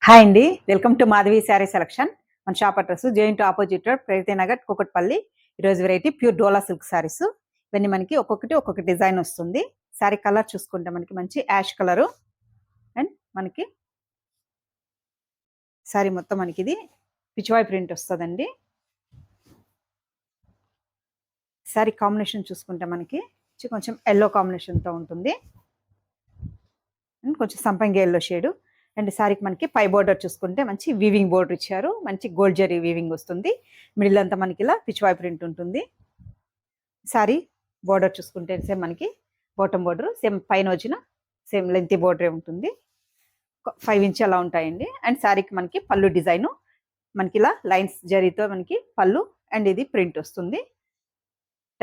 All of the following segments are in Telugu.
హాయ్ అండి, welcome to Madhavi saree selection. మన shop address JNT opposite road, Pragathi Nagar, Kukatpally. ఈరోజు variety pure Dola silk sarees. ఇవన్నీ మనకి ఒక్కొక్క డిజైన్ వస్తుంది. శారీ కలర్ చూసుకుంటే మనకి మంచి యాష్ కలరు అండ్ మనకి శారీ మొత్తం మనకి ఇది పిచ్వాయ్ ప్రింట్ వస్తుందండి. శారీ కాంబినేషన్ చూసుకుంటే మనకి కొంచెం ఎల్లో కాంబినేషన్తో ఉంటుంది అండ్ కొంచెం సంపంగి ఎల్లో షేడు. అండ్ శారీకి మనకి పై బోర్డర్ చూసుకుంటే మంచి వీవింగ్ బోర్డర్ ఇచ్చారు. మంచి గోల్డ్ జరీ వీవింగ్ వస్తుంది. మిడిల్ అంతా మనకి ఇలా పిచ్వాయ్ ప్రింట్ ఉంటుంది. శారీ బోర్డర్ చూసుకుంటే సేమ్ మనకి బాటమ్ బోర్డర్ సేమ్ పైన వచ్చిన సేమ్ లెంతీ బోర్డరే ఉంటుంది. 5 ఇంచ్ అలా ఉంటాయండి. అండ్ శారీకి మనకి పళ్ళు డిజైను మనకి ఇలా లైన్స్ జరీతో మనకి పళ్ళు అండ్ ఇది ప్రింట్ వస్తుంది.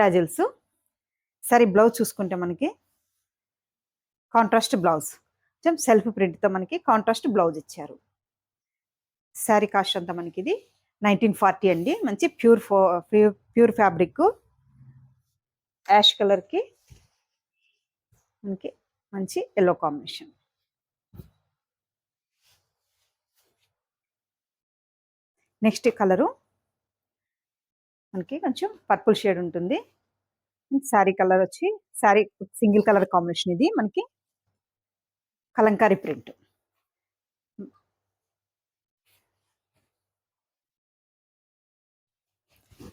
టాజిల్స్. శారీ బ్లౌజ్ చూసుకుంటే మనకి కాంట్రాస్ట్ బ్లౌజ్, సెల్ఫ్ ప్రింట్తో మనకి కాంట్రాస్ట్ బ్లౌజ్ ఇచ్చారు. శారీ కాస్ట్ అంతా మనకి ఇది 1940 అండి. మంచి ప్యూర్ ఫ్యాబ్రిక్, యాష్ కలర్కి మనకి మంచి ఎల్లో కాంబినేషన్. నెక్స్ట్ కలరు మనకి కొంచెం పర్పుల్ షేడ్ ఉంటుంది. శారీ కలర్ వచ్చి శారీ సింగిల్ కలర్ కాంబినేషన్. ఇది మనకి కలంకారీ ప్రింట్.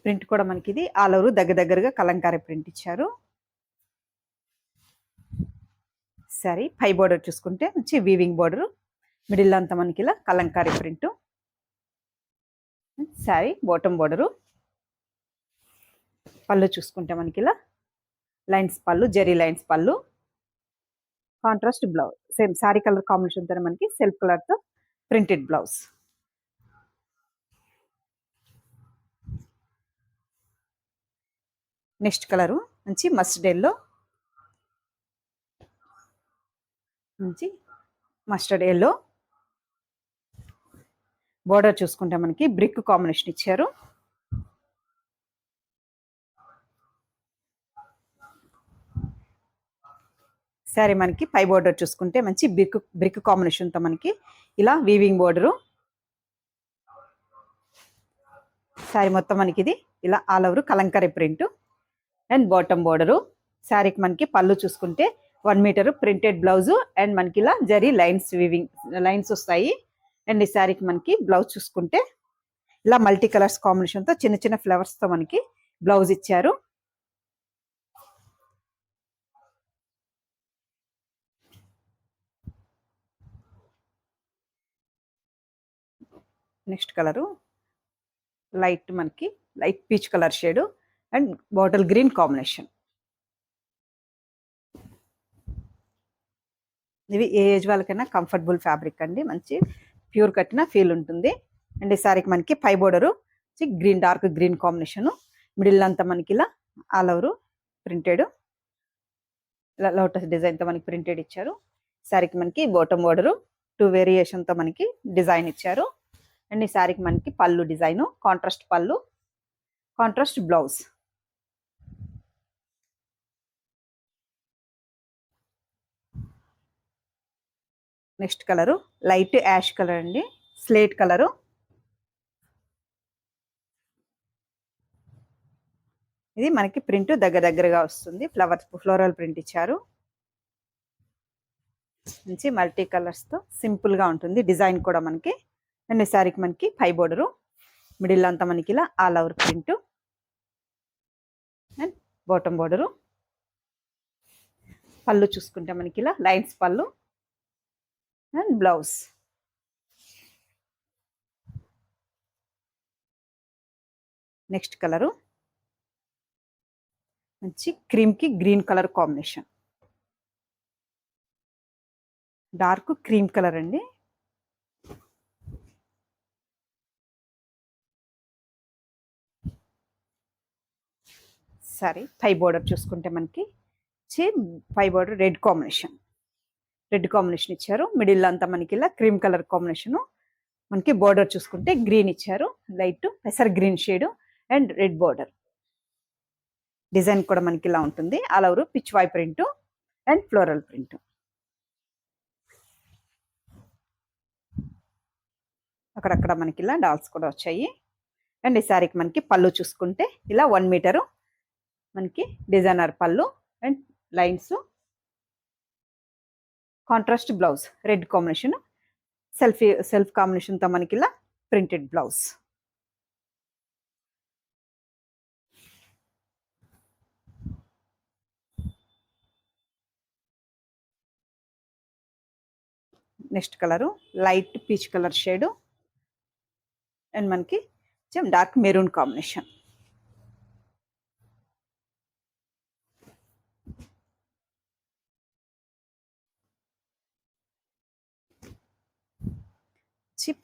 ప్రింట్ కూడా మనకి ఇది ఆల్ ఓవర్ దగ్గరగా కలంకారీ ప్రింట్ ఇచ్చారు. సరే పై బోర్డర్ చూసుకుంటే మంచి వీవింగ్ బోర్డర్, మిడిల్ అంతా మనకి ఇలా Kalamkari print. Sari bottom border. పళ్ళు చూసుకుంటే మనకి ఇలా లైన్స్ పళ్ళు, జెరీ లైన్స్ పళ్ళు, contrast blouse same sari colour కాంబినేషన్తో మనకి సెల్ఫ్ కలర్తో ప్రింటెడ్ బ్లౌజ్. నెక్స్ట్ కలరు మంచి మస్టర్డ్ ఎల్లో, మంచి మస్టర్డ్ ఎల్లో. బోర్డర్ చూసుకుంటే మనకి బ్రిక్ కాంబినేషన్ ఇచ్చారు. శారీ మనకి పై బోర్డర్ చూసుకుంటే మంచి బ్రిక్ కాంబినేషన్తో మనకి ఇలా వీవింగ్ బోర్డరు. శారీ మొత్తం మనకి ఇది ఇలా all over Kalamkari print and bottom border. శారీకి మనకి పళ్ళు చూసుకుంటే 1 మీటర్ ప్రింటెడ్ బ్లౌజు అండ్ మనకి ఇలా జరీ లైన్స్ వీవింగ్ లైన్స్ వస్తాయి. అండ్ ఈ శారీకి మనకి బ్లౌజ్ చూసుకుంటే ఇలా మల్టీ కలర్స్ కాంబినేషన్తో చిన్న ఫ్లవర్స్తో మనకి బ్లౌజ్ ఇచ్చారు. నెక్స్ట్ కలరు మనకి light peach colour shade and bottle green combination. ఇవి ఏ ఏజ్ వాళ్ళకైనా కంఫర్టబుల్ ఫ్యాబ్రిక్ అండి. మంచి ప్యూర్ కట్టిన ఫీల్ ఉంటుంది. అండ్ ఈ శారీకి మనకి పై border green, dark green combination. Middle అంతా మనకి ఇలా ఆల్ ఓవర్ ప్రింటెడ్ ఇలా లోటస్ డిజైన్తో మనకి ప్రింటెడ్ ఇచ్చారు. శారీకి మనకి బాటమ్ బోర్డరు 2 వేరియేషన్తో మనకి డిజైన్ ఇచ్చారు. అండ్ ఈ శారీకి మనకి పళ్ళు డిజైను, కాంట్రాస్ట్ పళ్ళు, contrast blouse. Next colour light ash colour అండి, స్లేట్ కలరు. ఇది మనకి ప్రింట్ దగ్గరగా వస్తుంది. ఫ్లోరల్ ప్రింట్ ఇచ్చారు. మంచి మల్టీ కలర్స్తో సింపుల్గా ఉంటుంది డిజైన్ కూడా మనకి. అండ్ ఈ శారీకి మనకి పై బోర్డరు, మిడిల్ అంతా మనకి ఇలా all over print and bottom border. పళ్ళు చూసుకుంటే మనకి ఇలా లైన్స్ పళ్ళు అండ్ బ్లౌజ్. నెక్స్ట్ కలరు మంచి క్రీమ్కి green colour combination, dark cream colour అండి. సరే పై బోర్డర్ చూసుకుంటే మనకి పై బోర్డర్ రెడ్ కాంబినేషన్ ఇచ్చారు. మిడిల్ అంతా మనకి ఇలా క్రీమ్ కలర్ కాంబినేషను. మనకి బోర్డర్ చూసుకుంటే గ్రీన్ ఇచ్చారు, లైట్ పెసర్ green shade and red border. Design కూడా మనకి ఇలా ఉంటుంది. All over Pichwai print and floral print. అక్కడక్కడ మనకి ఇలా డాల్స్ కూడా వచ్చాయి. అండ్ ఈ శారీకి మనకి పళ్ళు చూసుకుంటే ఇలా 1 మీటరు మనకి డిజైనర్ పళ్ళు and lines, contrast blouse red combination, self కాంబినేషన్తో మనకి ఇలా printed blouse. Next colour light peach colour shade and మనకి డార్క్ మెరూన్ కాంబినేషన్.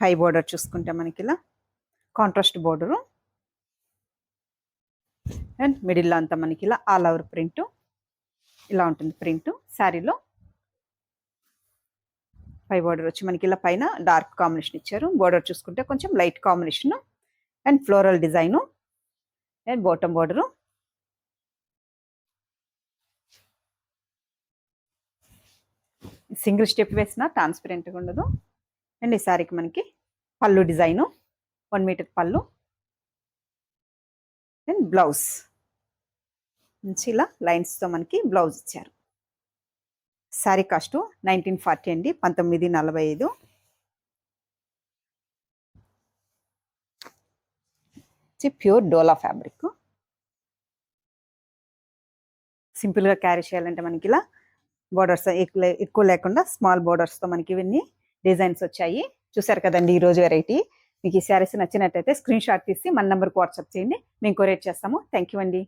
పై బోర్డర్ చూసుకుంటే మనకి ఇలా కాంట్రాస్ట్ బోర్డరు అండ్ మిడిల్లో అంతా మనకి ఇలా ఆల్ ఓవర్ ప్రింట్ ఇలా ఉంటుంది. ప్రింట్ శారీలో పై బోర్డర్ వచ్చి మనకి ఇలా పైన డార్క్ కాంబినేషన్ ఇచ్చారు. బోర్డర్ చూసుకుంటే కొంచెం light combination and floral design and bottom border. Single step వేసినా ట్రాన్స్పరెంట్గా ఉండదు. అండ్ ఈ శారీకి మనకి పళ్ళు డిజైను 1 మీటర్ పళ్ళు అండ్ బ్లౌజ్ నుంచి ఇలా లైన్స్తో మనకి బ్లౌజ్ ఇచ్చారు. శారీ కాస్ట్ 1940 అండి, 1945. ప్యూర్ డోలా ఫ్యాబ్రిక్. సింపుల్గా క్యారీ చేయాలంటే మనకి ఇలా బోర్డర్స్ ఎక్కువ లేకుండా స్మాల్ బోర్డర్స్తో మనకి ఇవన్నీ డిజైన్స్ వచ్చాయి. చూసారు కదండి ఈరోజు వెరైటీ. మీకు ఈ శారీస్ నచ్చినట్టయితే స్క్రీన్ షాట్ తీసి మన నెంబర్కి వాట్సాప్ చేయండి, మేము కొరియర్ చేస్తాము. థ్యాంక్ యూ అండి.